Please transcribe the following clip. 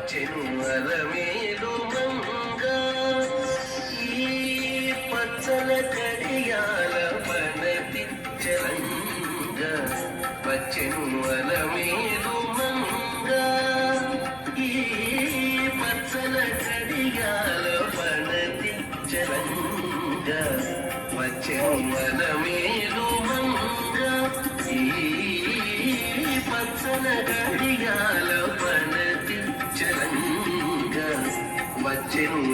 వచ్చెను అలమేలు మంగ ఈ పచ్చల కడియాల పనతి చలంగ వచ్చెను అలమేలు మంగ ఈ పచ్చల కడియాల పనతి చలంగ వచ్చెను అలమేలు మంగ ఈ పచ్చల కడియాల పనతి చలంగ వచ్చెను